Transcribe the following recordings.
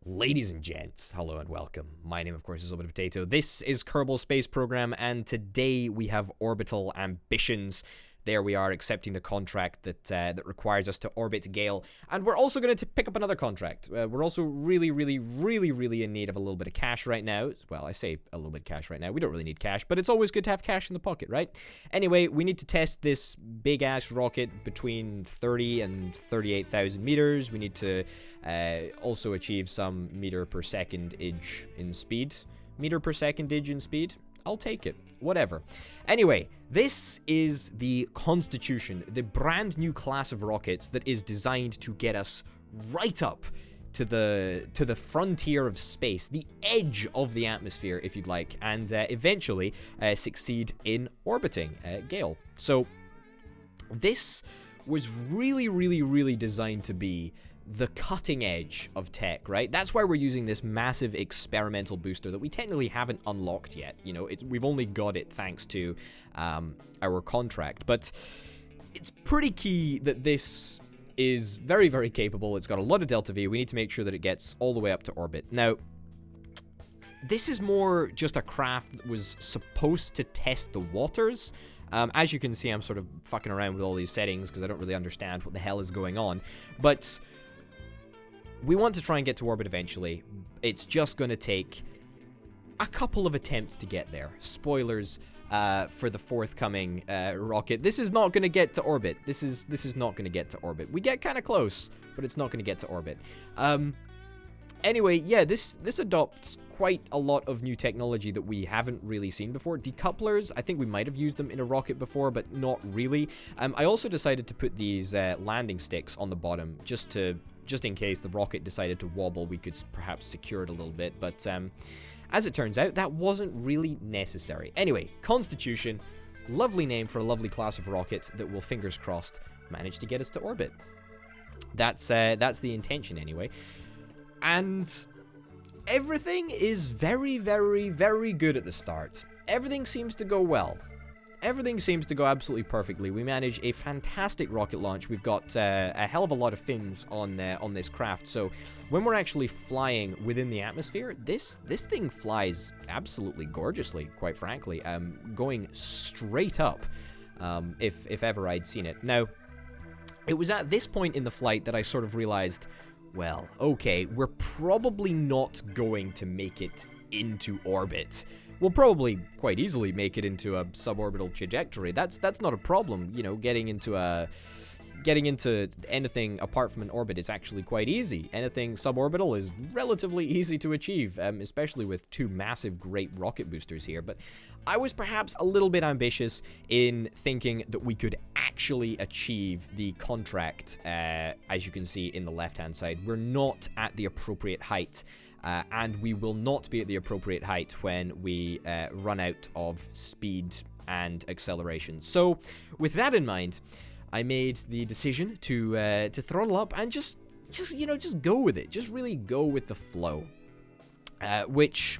Ladies and gents, hello and welcome. My name, of course, is Orbital Potato. This is Kerbal Space Program, and today we have Orbital Ambitions. There we are, accepting the contract that requires us to orbit Gael. And we're also going to pick up another contract. We're also really in need of a little bit of cash right now. Well, I say a little bit of cash right now. We don't really need cash, but it's always good to have cash in the pocket, right? Anyway, we need to test this big-ass rocket between 30 and 38,000 meters. We need to also achieve some meter per second-age in speed. Meter per second-age in speed? I'll take it. Whatever. Anyway, this is the Constitution, the brand new class of rockets that is designed to get us right up to the frontier of space, the edge of the atmosphere, if you'd like, and eventually succeed in orbiting Gael. So this was really designed to be the cutting edge of tech, right? That's why we're using this massive experimental booster that we technically haven't unlocked yet. You know, we've only got it thanks to our contract, but it's pretty key that this is very capable. It's got a lot of delta V. We need to make sure that it gets all the way up to orbit. Now, this is more just a craft that was supposed to test the waters. As you can see, I'm sort of fucking around with all these settings because I don't really understand what the hell is going on, but we want to try and get to orbit eventually. It's just going to take a couple of attempts to get there. Spoilers for the forthcoming rocket. This is not going to get to orbit. This is not going to get to orbit. We get kind of close, but it's not going to get to orbit. Anyway, yeah, this adopts quite a lot of new technology that we haven't really seen before. Decouplers, I think we might have used them in a rocket before, but not really. I also decided to put these landing sticks on the bottom just in case the rocket decided to wobble, we could perhaps secure it a little bit. But as it turns out, that wasn't really necessary. Anyway, Constitution, lovely name for a lovely class of rocket that will, fingers crossed, manage to get us to orbit. That's the intention anyway. And everything is very good at the start. Everything seems to go well. Everything seems to go absolutely perfectly. We manage a fantastic rocket launch. We've got a hell of a lot of fins on this craft. So when we're actually flying within the atmosphere, this thing flies absolutely gorgeously, quite frankly. Going straight up, if ever I'd seen it. Now, it was at this point in the flight that I sort of realized, well, okay, we're probably not going to make it into orbit. We'll probably quite easily make it into a suborbital trajectory. That's not a problem. You know, getting into anything apart from an orbit is actually quite easy. Anything suborbital is relatively easy to achieve, especially with two massive great rocket boosters here. But I was perhaps a little bit ambitious in thinking that we could actually achieve the contract, as you can see in the left-hand side. We're not at the appropriate height. And we will not be at the appropriate height when we run out of speed and acceleration. So, with that in mind, I made the decision to throttle up and just go with it. Just really go with the flow, which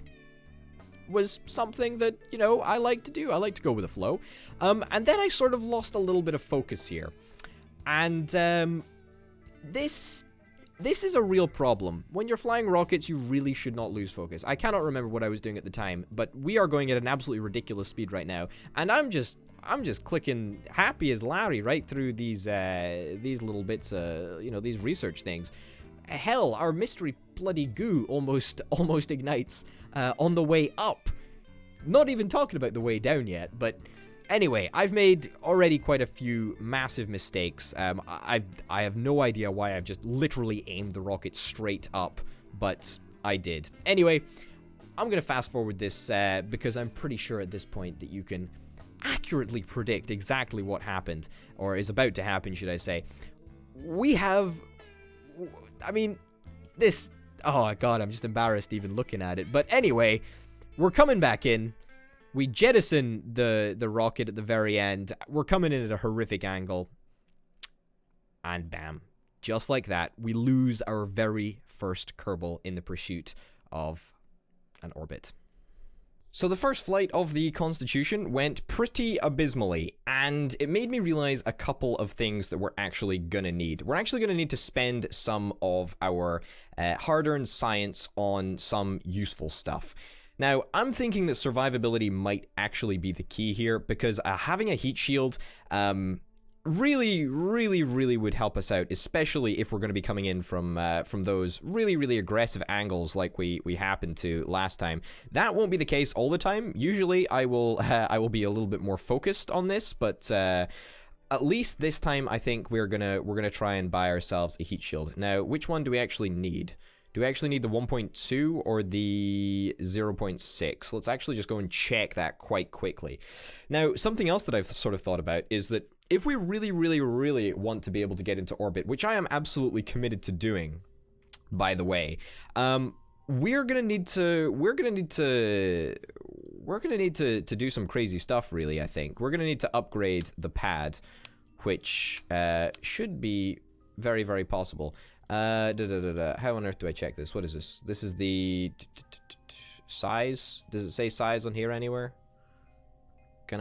was something that I like to do. I like to go with the flow. And then I sort of lost a little bit of focus here, and This is a real problem. When you're flying rockets, you really should not lose focus. I cannot remember what I was doing at the time, but we are going at an absolutely ridiculous speed right now, and I'm just clicking happy as Larry right through these little bits, these research things. Hell, our mystery bloody goo almost ignites on the way up. Not even talking about the way down yet, but anyway, I've made already quite a few massive mistakes. I have no idea why I've just literally aimed the rocket straight up, but I did. Anyway, I'm going to fast forward this because I'm pretty sure at this point that you can accurately predict exactly what happened, or is about to happen, should I say. Oh god, I'm just embarrassed even looking at it. But anyway, we're coming back in. We jettison the rocket at the very end. We're coming in at a horrific angle. And bam. Just like that, we lose our very first Kerbal in the pursuit of an orbit. So the first flight of the Constitution went pretty abysmally, and it made me realize a couple of things that we're actually gonna need. We're actually gonna need to spend some of our hard-earned science on some useful stuff. Now, I'm thinking that survivability might actually be the key here, because having a heat shield really would help us out, especially if we're going to be coming in from those really aggressive angles like we happened to last time. That won't be the case all the time. Usually I will be a little bit more focused on this, but at least this time I think we're gonna try and buy ourselves a heat shield. Now, which one do we actually need? Do we actually need the 1.2 or the 0.6? Let's actually just go and check that quite quickly. Now, something else that I've sort of thought about is that if we really want to be able to get into orbit, which I am absolutely committed to doing, by the way, we're gonna need to do some crazy stuff, really. I think we're gonna need to upgrade the pad, which should be very possible. How on earth do I check this? What is this? This is the size. Does it say size on here anywhere? Can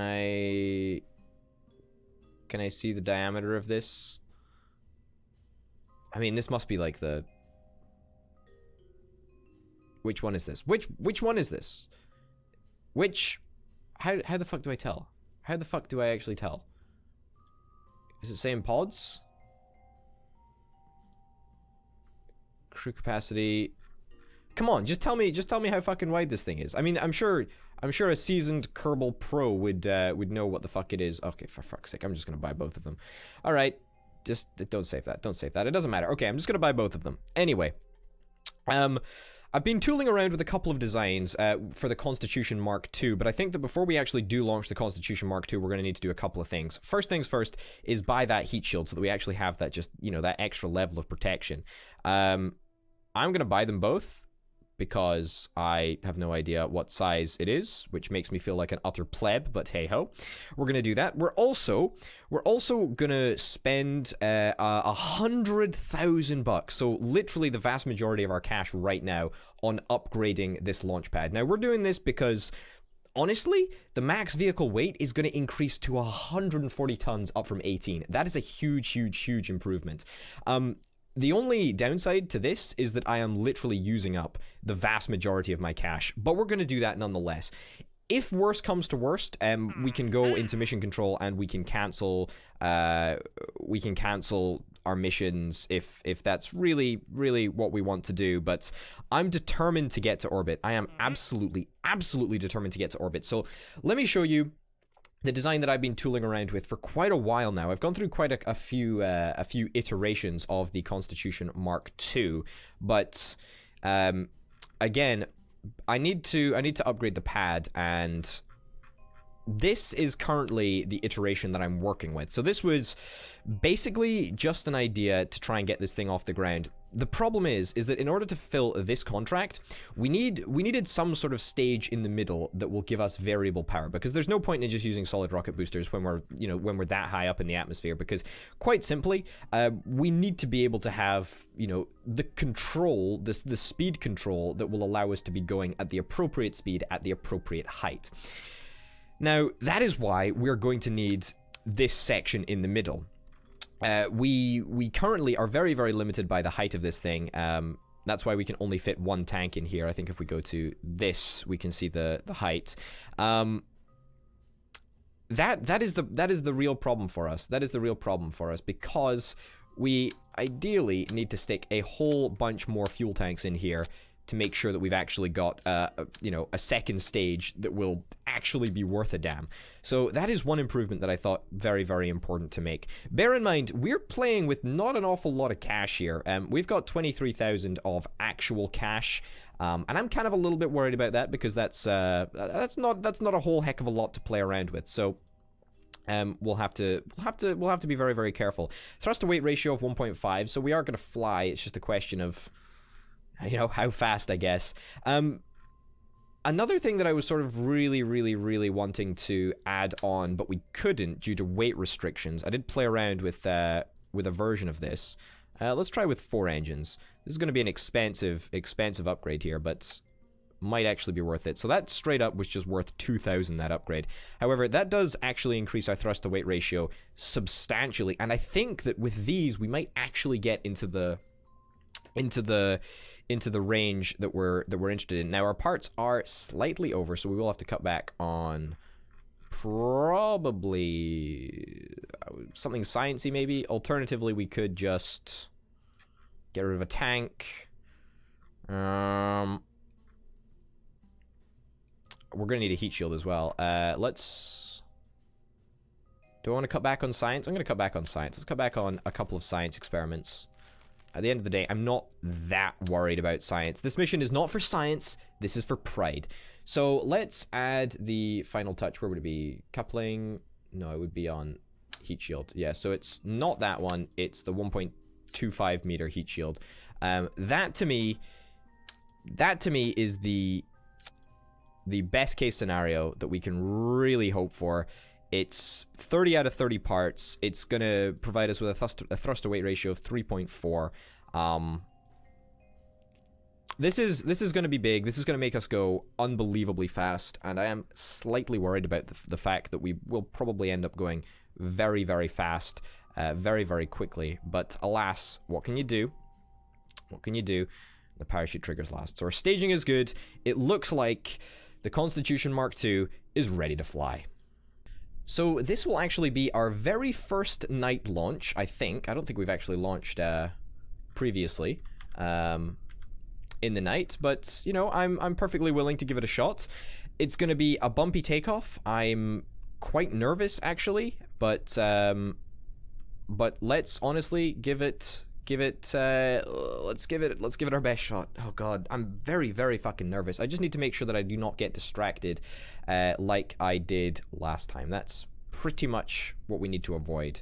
I see the diameter of this? I mean, this must be like the... Which one is this? Which one is this? How the fuck do I tell? How the fuck do I actually tell? Is it saying pods? Crew capacity. Come on, just tell me how fucking wide this thing is. I mean, I'm sure a seasoned Kerbal pro would know what the fuck it is. Okay, for fuck's sake, I'm just gonna buy both of them. All right, just don't save that. Don't save that. It doesn't matter. Okay, I'm just gonna buy both of them anyway. I've been tooling around with a couple of designs for the Constitution Mark II, but I think that before we actually do launch the Constitution Mark II, we're going to need to do a couple of things. First things first is buy that heat shield so that we actually have that just, you know, that extra level of protection. I'm going to buy them both because I have no idea what size it is, which makes me feel like an utter pleb, but hey-ho. We're going to do that. We're also going to spend $100,000, so literally the vast majority of our cash right now, on upgrading this launch pad. Now, we're doing this because, honestly, the max vehicle weight is going to increase to 140 tons up from 18. That is a huge improvement. The only downside to this is that I am literally using up the vast majority of my cash, but we're going to do that nonetheless. If worst comes to worst, we can go into mission control and we can cancel our missions if that's really what we want to do. But I'm determined to get to orbit. I am absolutely determined to get to orbit. So let me show you the design that I've been tooling around with for quite a while now. I've gone through quite a few iterations of the Constitution Mark II, but again, I need to upgrade the pad, and this is currently the iteration that I'm working with. So this was basically just an idea to try and get this thing off the ground. The problem is that in order to fill this contract, we needed some sort of stage in the middle that will give us variable power, because there's no point in just using solid rocket boosters when we're that high up in the atmosphere, because quite simply, we need to be able to have, the control, the speed control that will allow us to be going at the appropriate speed at the appropriate height. Now, that is why we're going to need this section in the middle. We currently are very limited by the height of this thing. That's why we can only fit one tank in here. I think if we go to this, we can see the height. That is the real problem for us. That is the real problem for us, because we ideally need to stick a whole bunch more fuel tanks in here to make sure that we've actually got, a second stage that will actually be worth a damn. So that is one improvement that I thought very important to make. Bear in mind, we're playing with not an awful lot of cash here. We've got 23,000 of actual cash, and I'm kind of a little bit worried about that, because that's not a whole heck of a lot to play around with. So we'll have to be very careful. Thrust to weight ratio of 1.5, so we are going to fly. It's just a question of, how fast, I guess. Another thing that I was sort of really wanting to add on, but we couldn't due to weight restrictions. I did play around with a version of this. Let's try with 4 engines. This is going to be an expensive upgrade here, but might actually be worth it. So that straight up was just worth 2,000, that upgrade. However, that does actually increase our thrust to weight ratio substantially, and I think that with these we might actually get into the range that we're interested in. Now our parts are slightly over, so we will have to cut back on probably something sciencey maybe. Alternatively, we could just get rid of a tank. We're gonna need a heat shield as well. Let's... Do I want to cut back on science? I'm gonna cut back on science. Let's cut back on a couple of science experiments. At the end of the day, I'm not that worried about science. This mission is not for science. This is for pride. So let's add the final touch. Where would it be? Coupling? No, it would be on heat shield. Yeah, so it's not that one. It's the 1.25 meter heat shield. That to me is the best case scenario that we can really hope for. It's 30 out of 30 parts. It's going to provide us with a thrust to weight ratio of 3.4. This is going to be big. This is going to make us go unbelievably fast, and I am slightly worried about the fact that we will probably end up going very, very fast, very, very quickly. But alas, what can you do? What can you do? The parachute triggers last. So our staging is good. It looks like the Constitution Mark II is ready to fly. So this will actually be our very first night launch, I think. I don't think we've actually launched previously in the night, but you know, I'm perfectly willing to give it a shot. It's going to be a bumpy takeoff. I'm quite nervous actually, but let's honestly let's give it our best shot. Oh god, I'm very, very fucking nervous. I just need to make sure that I do not get distracted like I did last time. That's pretty much what we need to avoid.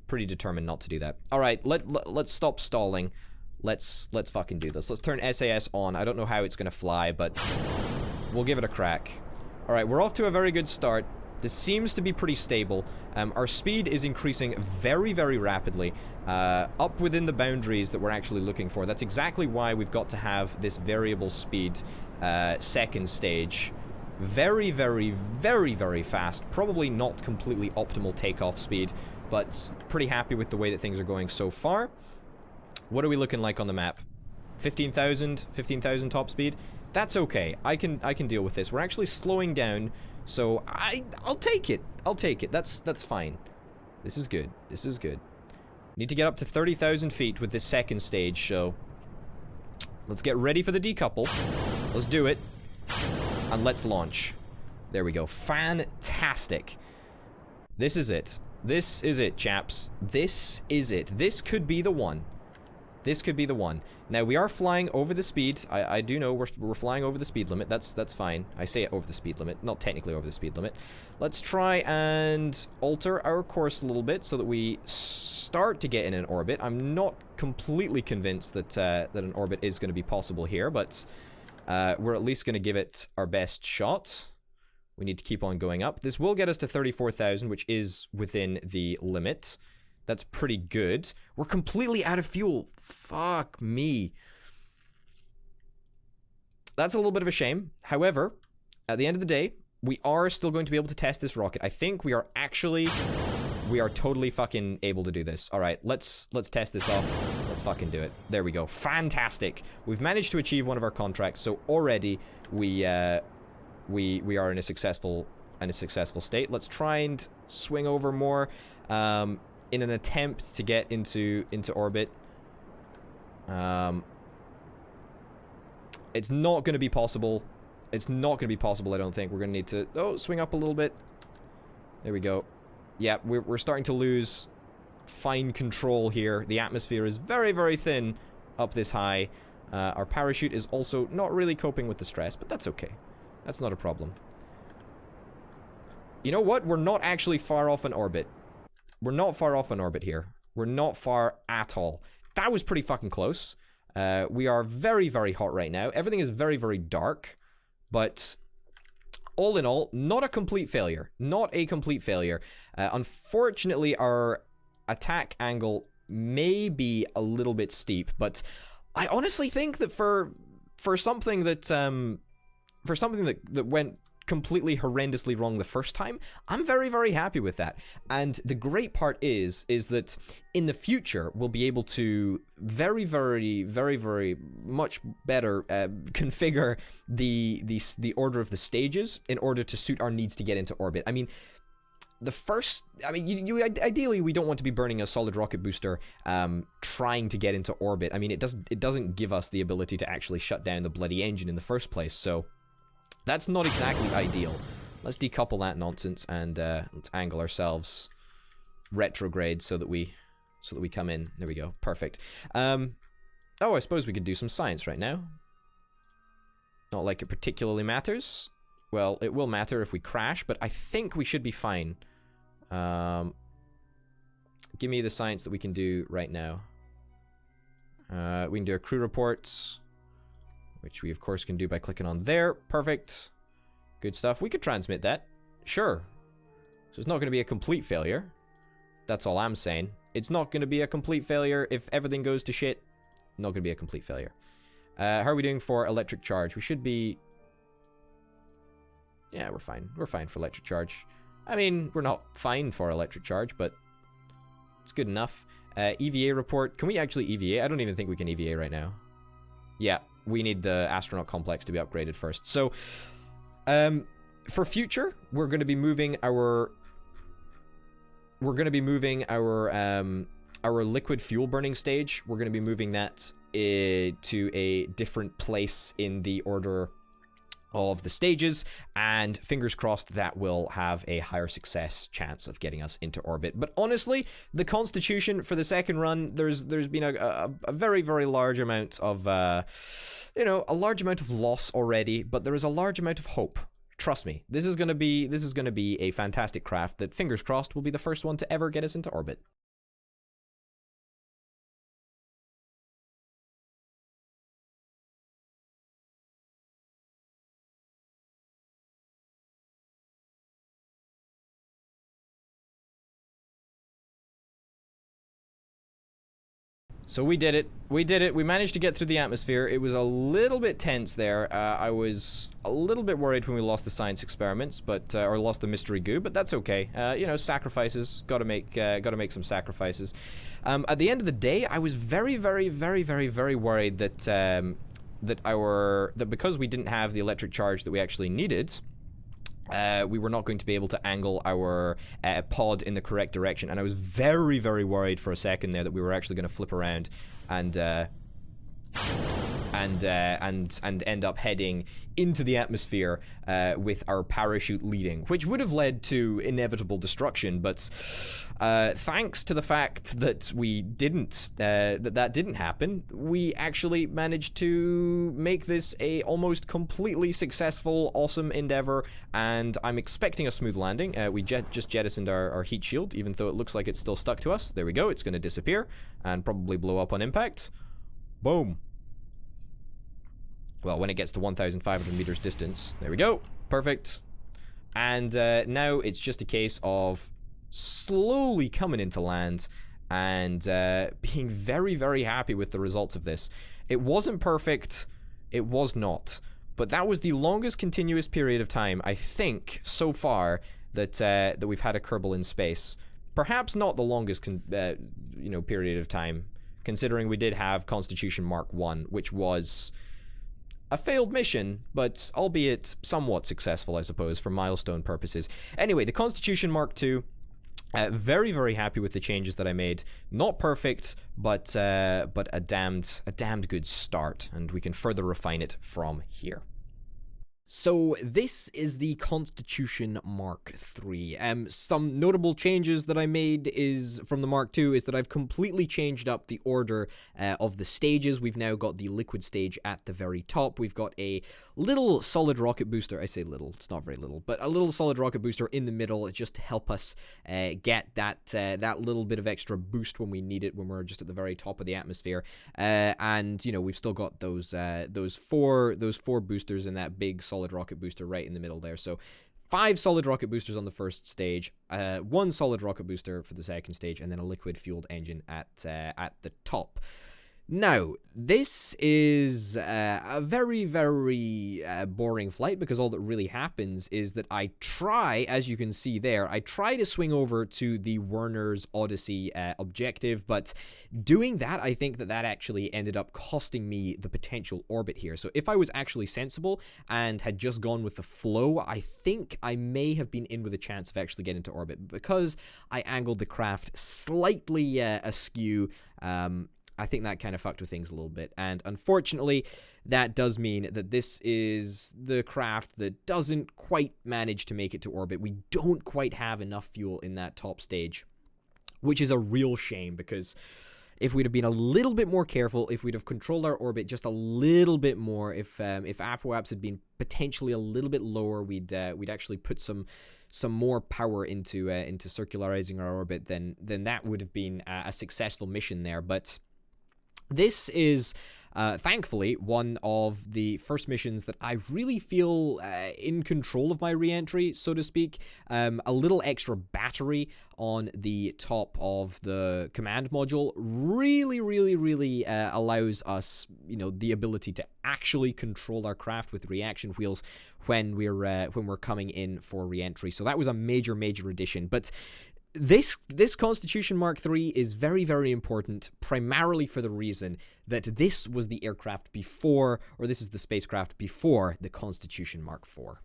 Pretty determined not to do that. All right, let's stop stalling. Let's fucking do this. Let's turn SAS on. I don't know how it's gonna fly, but we'll give it a crack. All right, we're off to a very good start. This seems to be pretty stable. Our speed is increasing very, very rapidly, up within the boundaries that we're actually looking for. That's exactly why we've got to have this variable speed second stage. Very, very, very, very fast. Probably not completely optimal takeoff speed, but pretty happy with the way that things are going so far. What are we looking like on the map? 15,000 top speed? That's okay. I can deal with this. We're actually slowing down, so I'll take it. I'll take it. That's fine. This is good. This is good. Need to get up to 30,000 feet with this second stage, so let's get ready for the decouple. Let's do it. And let's launch. There we go. Fantastic. This is it. This is it, chaps. This is it. This could be the one. This could be the one. Now, we are flying over the speed. I do know we're flying over the speed limit. That's fine. I say it over the speed limit. Not technically over the speed limit. Let's try and alter our course a little bit so that we start to get in an orbit. I'm not completely convinced that an orbit is going to be possible here, but we're at least going to give it our best shot. We need to keep on going up. This will get us to 34,000, which is within the limit. That's pretty good. We're completely out of fuel. Fuck me. That's a little bit of a shame. However, at the end of the day, we are still going to be able to test this rocket. I think we are totally fucking able to do this. All right, let's test this off. Let's fucking do it. There we go. Fantastic. We've managed to achieve one of our contracts, so already we are in a successful state. Let's try and swing over more. In an attempt to get into orbit. It's not going to be possible. It's not going to be possible, I don't think. We're going to need to swing up a little bit. There we go. Yeah, we're starting to lose fine control here. The atmosphere is very, very thin up this high. Our parachute is also not really coping with the stress, but that's okay. That's not a problem. You know what? We're not actually far off in orbit. We're not far off in orbit here. We're not far at all. That was pretty fucking close. We are very, very hot right now. Everything is very, very dark. But all in all, not a complete failure. Not a complete failure. Unfortunately, our attack angle may be a little bit steep. But I honestly think that for for something that that went completely horrendously wrong the first time, I'm very, very happy with that. And the great part is that in the future we'll be able to very, very, very, very much better configure the order of the stages in order to suit our needs to get into orbit. I mean, ideally we don't want to be burning a solid rocket booster trying to get into orbit. I mean, it doesn't give us the ability to actually shut down the bloody engine in the first place, so that's not exactly ideal. Let's decouple that nonsense and let's angle ourselves retrograde so that we come in. There we go. Perfect. Oh, I suppose we could do some science right now. Not like it particularly matters. Well, it will matter if we crash, but I think we should be fine. Give me the science that we can do right now. We can do our crew reports, which we of course can do by clicking on there. Perfect. Good stuff. We could transmit that. Sure. So it's not going to be a complete failure. That's all I'm saying. It's not going to be a complete failure if everything goes to shit. Not going to be a complete failure. How are we doing for electric charge? We should be... Yeah, we're fine. We're fine for electric charge. I mean, we're not fine for electric charge, but it's good enough. EVA report. Can we actually EVA? I don't even think we can EVA right now. Yeah. We need the astronaut complex to be upgraded first. So, for future, we're going to be moving our liquid fuel burning stage. We're going to be moving that to a different place in the order of the stages, and fingers crossed that will have a higher success chance of getting us into orbit. But honestly, the Constitution for the second run, there's been a very, very large amount of a large amount of loss already, but there is a large amount of hope. Trust me, this is gonna be a fantastic craft that, fingers crossed, will be the first one to ever get us into orbit. So we did it. We managed to get through the atmosphere. It was a little bit tense there. I was a little bit worried when we lost the science experiments, but or lost the mystery goo, but that's okay. Sacrifices. Got to make some sacrifices. At the end of the day, I was very, very, very, very, very worried that because we didn't have the electric charge that we actually needed, we were not going to be able to angle our pod in the correct direction, and I was very, very worried for a second there that we were actually going to flip around and end up heading into the atmosphere with our parachute leading, which would have led to inevitable destruction. But thanks to the fact that we didn't, that didn't happen, we actually managed to make this a almost completely successful, awesome endeavor. And I'm expecting a smooth landing. We just jettisoned our heat shield, even though it looks like it's still stuck to us. There we go. It's going to disappear and probably blow up on impact. Boom. Well, when it gets to 1,500 meters distance. There we go. Perfect. And now it's just a case of slowly coming into land and being very, very happy with the results of this. It wasn't perfect. It was not. But that was the longest continuous period of time, I think, so far, that we've had a Kerbal in space. Perhaps not the longest, period of time, considering we did have Constitution Mark 1, which was a failed mission, but albeit somewhat successful, I suppose, for milestone purposes. Anyway, the Constitution Mark 2, very, very happy with the changes that I made. Not perfect, but a damned good start, and we can further refine it from here. So this is the Constitution Mark III. Some notable changes that I made is from the Mark II is that I've completely changed up the order of the stages. We've now got the liquid stage at the very top. We've got a little solid rocket booster. I say little, it's not very little, but a little solid rocket booster in the middle just to help us get that little bit of extra boost when we need it, when we're just at the very top of the atmosphere. And we've still got those four boosters in that big solid rocket booster right in the middle there. So 5 solid rocket boosters on the first stage, 1 solid rocket booster for the second stage, and then a liquid fueled engine at the top. Now, this is a very, very boring flight because all that really happens is that I try, as you can see there, I try to swing over to the Werner's Odyssey objective, but doing that, I think that actually ended up costing me the potential orbit here. So if I was actually sensible and had just gone with the flow, I think I may have been in with a chance of actually getting to orbit. But because I angled the craft slightly askew, I think that kind of fucked with things a little bit, and unfortunately, that does mean that this is the craft that doesn't quite manage to make it to orbit. We don't quite have enough fuel in that top stage, which is a real shame, because if we'd have been a little bit more careful, if we'd have controlled our orbit just a little bit more, if apoaps had been potentially a little bit lower, we'd actually put some more power into circularizing our orbit, then that would have been a successful mission there. But this is, thankfully, one of the first missions that I really feel in control of my re-entry, so to speak. A little extra battery on the top of the command module really allows us, the ability to actually control our craft with reaction wheels when we're coming in for re-entry. So that was a major addition. But This Constitution Mark III is very, very important, primarily for the reason that this was the aircraft before, or this is the spacecraft before the Constitution Mark IV.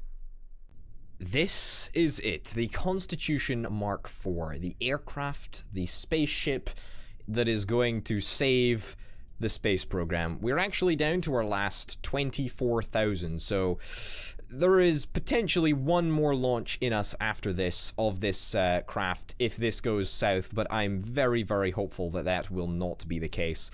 This is it, the Constitution Mark IV, the aircraft, the spaceship that is going to save the space program. We're actually down to our last 24,000, so there is potentially one more launch in us after this of this craft if this goes south, but I'm very, very hopeful that that will not be the case.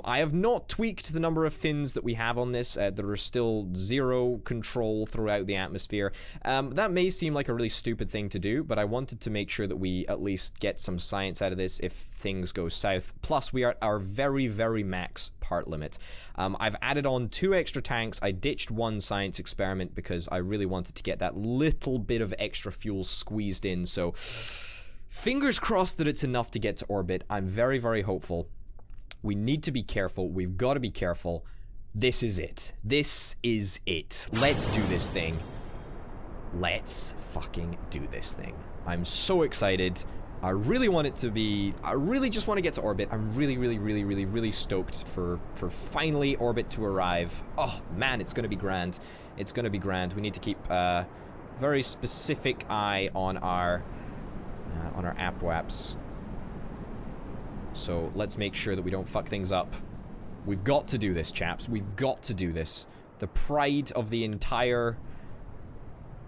I have not tweaked the number of fins that we have on this. There is still 0 control throughout the atmosphere. That may seem like a really stupid thing to do, but I wanted to make sure that we at least get some science out of this if things go south. Plus, we are at our very, very max part limit. I've added on 2 extra tanks. I ditched 1 science experiment because I really wanted to get that little bit of extra fuel squeezed in, so fingers crossed that it's enough to get to orbit. I'm very, very hopeful. We need to be careful. We've got to be careful. This is it. This is it. Let's do this thing. Let's fucking do this thing. I'm so excited. I really want it to be, I really just want to get to orbit. I'm really stoked for finally orbit to arrive. Oh man, it's gonna be grand. It's gonna be grand. We need to keep a very specific eye on our apoaps. So let's make sure that we don't fuck things up. We've got to do this, chaps. We've got to do this. The pride of the entire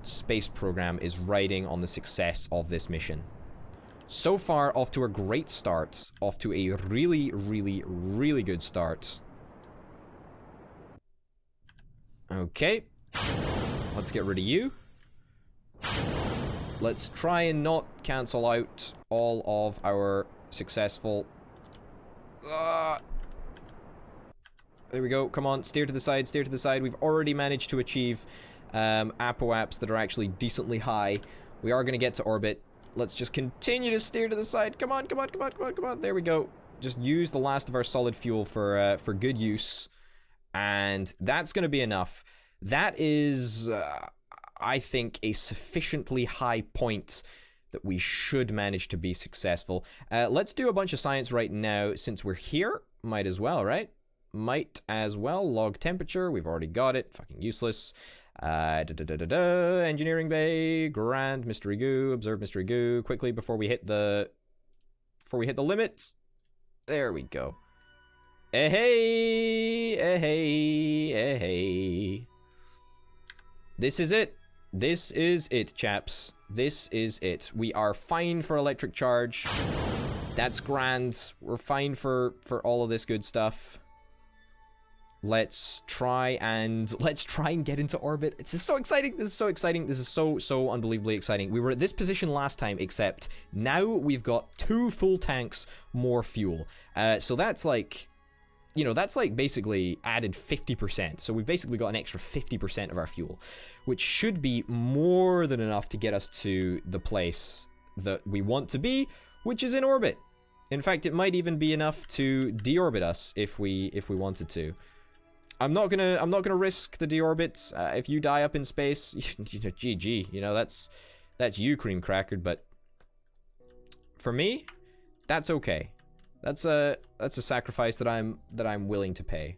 space program is riding on the success of this mission. So far, off to a great start. Off to a really good start. Okay. Let's get rid of you. Let's try and not cancel out all of our successful... There we go. Come on, steer to the side, steer to the side. We've already managed to achieve apoaps that are actually decently high. We are going to get to orbit. Let's just continue to steer to the side. Come on, come on, come on, come on, come on. There we go. Just use the last of our solid fuel for good use. And that's going to be enough. That is, I think, a sufficiently high point that we should manage to be successful. Let's do a bunch of science right now since we're here. Might as well, right? Might as well. Log temperature. We've already got it. Fucking useless. Engineering bay, grand, mystery goo, observe mystery goo, quickly before we hit the limits. There we go. Hey, hey. This is it. This is it, chaps. This is it. We are fine for electric charge. That's grand. We're fine for all of this good stuff. Let's try and get into orbit. This is so exciting. This is so exciting. This is so unbelievably exciting. We were at this position last time, except now we've got 2 full tanks more fuel. So that's like, that's like basically added 50%. So we've basically got an extra 50% of our fuel, which should be more than enough to get us to the place that we want to be, which is in orbit. In fact, it might even be enough to deorbit us if we wanted to. I'm not gonna risk the deorbit. If you die up in space, GG. You know, that's you, cream crackered. But for me, that's okay. That's a sacrifice that I'm willing to pay.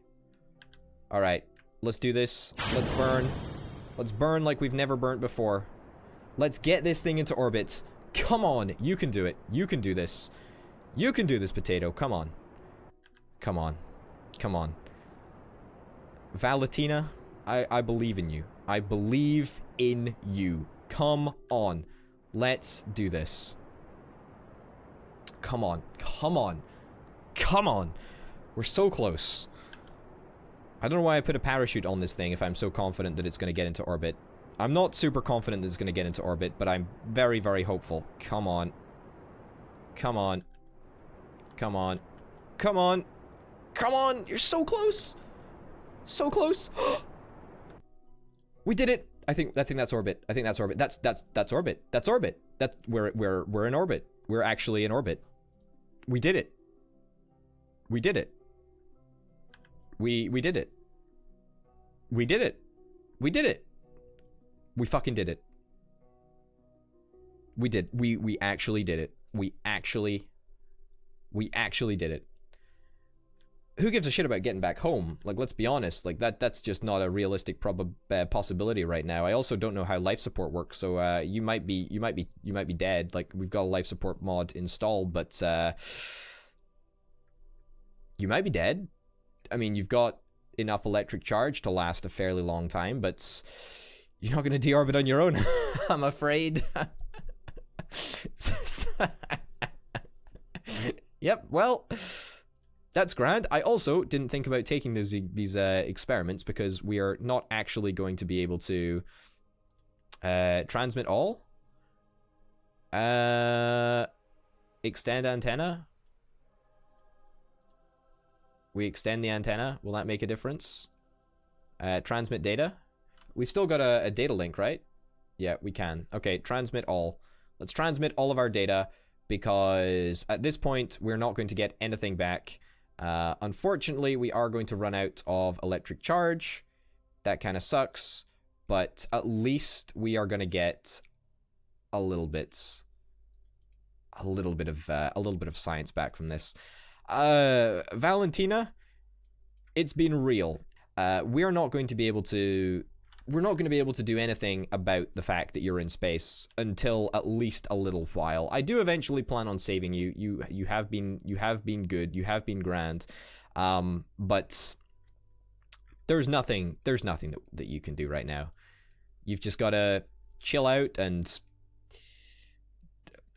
All right, let's do this. Let's burn. Let's burn like we've never burnt before. Let's get this thing into orbit. Come on, you can do it. You can do this. You can do this, Potato. Come on. Come on. Come on. Valentina, I believe in you. I believe in you. Come on. Let's do this. Come on. Come on. Come on. We're so close. I don't know why I put a parachute on this thing if I'm so confident that it's going to get into orbit. I'm not super confident that it's going to get into orbit, but I'm very, very hopeful. Come on. Come on. Come on. Come on. Come on. You're so close. So close. We did it. I think that's orbit. I think that's orbit. That's orbit. That's orbit. That's we're in orbit. We're actually in orbit. We did it. We did it. We did it. We did it. We did it. We fucking did it. We did. We actually did it. We actually did it. Who gives a shit about getting back home? Like, let's be honest. Like, that's just not a realistic possibility right now. I also don't know how life support works, so you might be dead. Like, we've got a life support mod installed, but you might be dead. I mean, you've got enough electric charge to last a fairly long time, but you're not going to deorbit on your own, I'm afraid. Yep, well, that's grand. I also didn't think about taking these experiments because we are not actually going to be able to transmit all. Extend antenna. We extend the antenna. Will that make a difference? Transmit data. We've still got a data link, right? Yeah, we can. Okay, transmit all. Let's transmit all of our data because at this point, we're not going to get anything back. Unfortunately, we are going to run out of electric charge. That kind of sucks, but at least we are going to get a little bit of science back from this. Valentina, it's been real. We're not going to be able to do anything about the fact that you're in space until at least a little while. I do eventually plan on saving you. You have been good. You have been grand. But there's nothing that you can do right now. You've just got to chill out and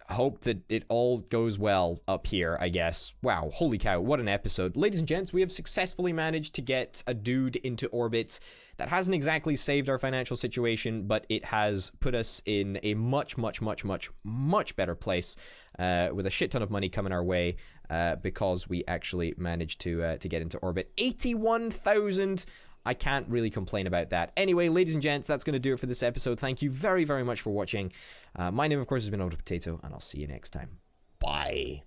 hope that it all goes well up here, I guess. Wow, holy cow, what an episode. Ladies and gents, we have successfully managed to get a dude into orbit. That hasn't exactly saved our financial situation, but it has put us in a much better place with a shit ton of money coming our way because we actually managed to get into orbit. 81,000. I can't really complain about that. Anyway, ladies and gents, that's going to do it for this episode. Thank you very, very much for watching. My name, of course, has been Orbital Potato, and I'll see you next time. Bye.